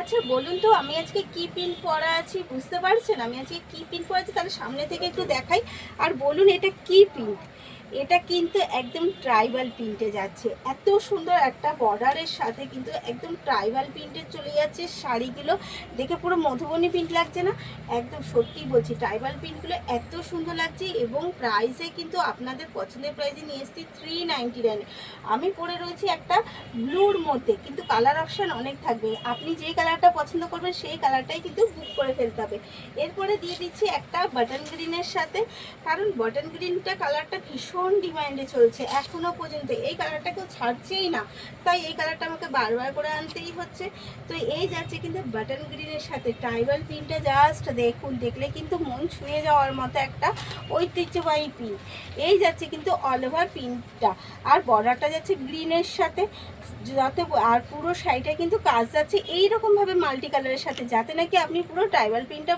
আচ্ছা বলুন তো, আমি আজকে কি প্রিন্ট পরা আছি বুঝতে পারছেন? আমি আজকে কি প্রিন্ট পরা আছি তাহলে সামনে থেকে একটু দেখাই। আর বলুন এটা কি প্রিন্ট? এটা কিন্তু একদম ট্রাইবাল প্রিন্টে যাচ্ছে। এত সুন্দর একটা বর্ডারের সাথে কিন্তু একদম ট্রাইবাল প্রিন্টে চলে যাচ্ছে শাড়িগুলো। দেখে পুরো মধুবনী প্রিন্ট লাগছে না? একদম সত্যিই বলছি, ট্রাইবাল প্রিন্টগুলো এত সুন্দর লাগছে এবং প্রাইসে কিন্তু আপনাদের পছন্দের প্রাইসে নিয়ে এসেছি 399। আমি পরে রয়েছি একটা ব্লুর মধ্যে, কিন্তু কালার অপশান অনেক থাকবে। আপনি যেই কালারটা পছন্দ করবেন সেই কালারটাই কিন্তু বুক করে ফেলতে হবে। এরপরে দিয়ে দিচ্ছি একটা বাটন গ্রিনের সাথে, কারণ বাটন গ্রিনটা কালারটা ভীষণ ডিমান্ডে চলছে এখনও পর্যন্ত। এই কালারটা কেউ ছাড়ছেই না, তাই এই কালারটা আমাকে বারবার করে আনতেই হচ্ছে। তো এই যাচ্ছে কিন্তু বাটন গ্রিনের সাথে ট্রাইবাল প্রিন্টটা, জাস্ট দেখুন, দেখলে কিন্তু মন ছুঁয়ে যাওয়ার মতো একটা ঐতিহ্যবাহী প্রিন্ট। এই যাচ্ছে কিন্তু অল ওভার প্রিন্টটা, আর বর্ডারটা যাচ্ছে গ্রিনের সাথে, যাতে আর পুরো শাড়িটা কিন্তু কাজ যাচ্ছে এইরকমভাবে মাল্টি কালারের সাথে, যাতে নাকি আপনি পুরো ট্রাইবাল প্রিন্টটা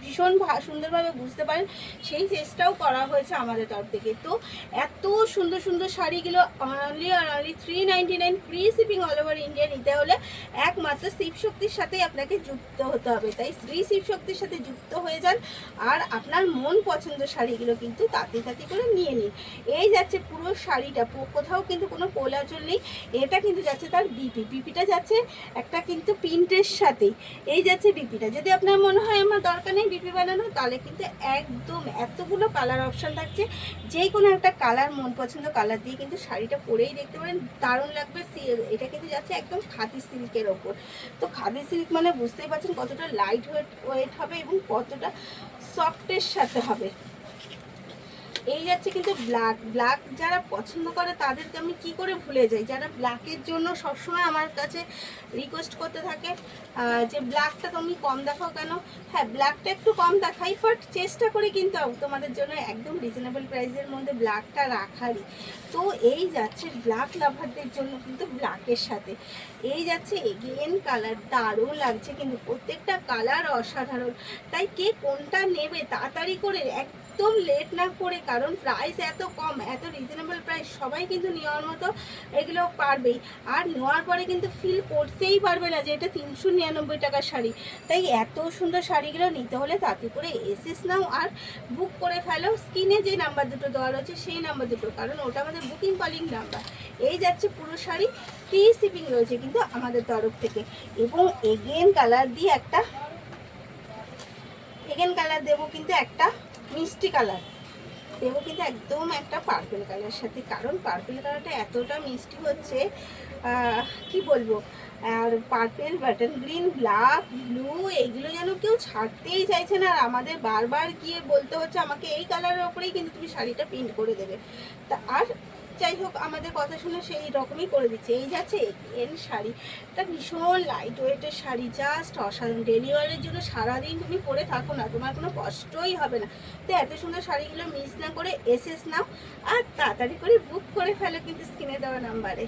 ভীষণ সুন্দরভাবে বুঝতে পারেন, সেই চেষ্টাও করা হয়েছে আমাদের তরফ থেকে। তো এত সুন্দর সুন্দর শাড়িগুলো অনলি আর only 399, free shipping all over India. নিতে হলে একমাত্র শিবশক্তির সাথেই আপনাকে যুক্ত হতে হবে, তাই শ্রী শিবশক্তির সাথে যুক্ত হয়ে যান আর আপনার মন পছন্দের শাড়িগুলো কিন্তু তাতে তাতে করে নিয়ে নিন। এই যাচ্ছে পুরো শাড়িটা, কোথাও কিন্তু কোনো কোলাচল নেই। এটা কিন্তু যাচ্ছে তার বিপিটা যাচ্ছে একটা কিন্তু প্রিন্টের সাথেই। এই যাচ্ছে বিপিটা। যদি আপনার মনে হয় আমার দরকার নেই বিপি বানানো, তাহলে কিন্তু একদম এতগুলো কালার অপশান থাকছে, যে কোনো একটা কালার, মন পছন্দ কালার দিয়ে কিন্তু শাড়িটা পরেই দেখতে পারেন, দারুণ লাগবে। এটা কিন্তু যাচ্ছে একদম খাদি সিল্কের ওপর। তো খাদি সিল্ক মানে বুঝতেই পারছেন কতটা লাইট ওয়েট হবে এবং কতটা সফটের সাথে হবে। এই যাচ্ছে কিন্তু ব্ল্যাক যারা পছন্দ করে তাদেরকে আমি কি করে ভুলে যাই, যারা ব্ল্যাকের জন্য সবসময় আমার কাছে রিকোয়েস্ট করতে থাকে যে ব্ল্যাকটা তুমি কম দেখাও কেন। হ্যাঁ, ব্ল্যাকটা একটু কম দেখাই, বাট চেষ্টা করি কিন্তু তোমাদের জন্য একদম রিজনেবল প্রাইসের মধ্যে ব্ল্যাকটা রাখারই। তো এই যাচ্ছে ব্ল্যাক লাভারদের জন্য কিন্তু ব্ল্যাকের সাথে এই যাচ্ছে এগেন কালার, দারুণ লাগছে কিন্তু প্রত্যেকটা কালার অসাধারণ। তাই কে কোনটা নেবে তাড়াতাড়ি করে, একদম লেট না করে, কারণ প্রাইস এত কম, এত রিজনেবল প্রাইস, সবাই কিন্তু নেওয়ার মতো এগুলো পারবেই। আর নেওয়ার পরে কিন্তু ফিল করতেই পারবে না যে এটা 399 টাকার শাড়ি। তাই এত সুন্দর শাড়িগুলো নিতে হলে তাতে করে এসএস নাও আর বুক করে ফেলো। স্ক্রিনে যে নাম্বার দুটো দেওয়া রয়েছে সেই নাম্বার দুটো, কারণ ওটা আমাদের বুকিং কলিং নাম্বার। এই যাচ্ছে পুরো শাড়ি, ফ্রি শিপিং রয়েছে কিন্তু আমাদের তরফ থেকে। এবং এগেন কালার দিয়ে একটা দেবো কিন্তু একটা মিষ্টি কালার দেবো, কিন্তু একদম একটা পার্পেল কালার সাথে, কারণ পার্পেল কালারটা এতটা মিষ্টি হচ্ছে কি বলবো। আর purple, button green, black, blue, এইগুলো যেন কেউ ছাড়তেই চাইছে না, আর আমাদের বারবার গিয়ে বলতে হচ্ছে আমাকে এই কালারের ওপরেই কিন্তু তুমি শাড়িটা প্রিন্ট করে দেবে। তা আর যাই হোক, আমাদের কথা শুনে সেই রকমই করে দিচ্ছে। এই যাচ্ছে এন শাড়িটা, ভীষণ লাইট ওয়েটের শাড়ি, জাস্ট অসাধারণ। ডেলি ওয়ারের জন্য সারাদিন তুমি পরে থাকো না, তোমার কোনো কষ্টই হবে না। তো এত সুন্দর শাড়িগুলো মিস না করে এসএস নাও আর তাড়াতাড়ি করে বুক করে ফেলো কিন্তু স্ক্রিনে দেওয়া নাম্বারে।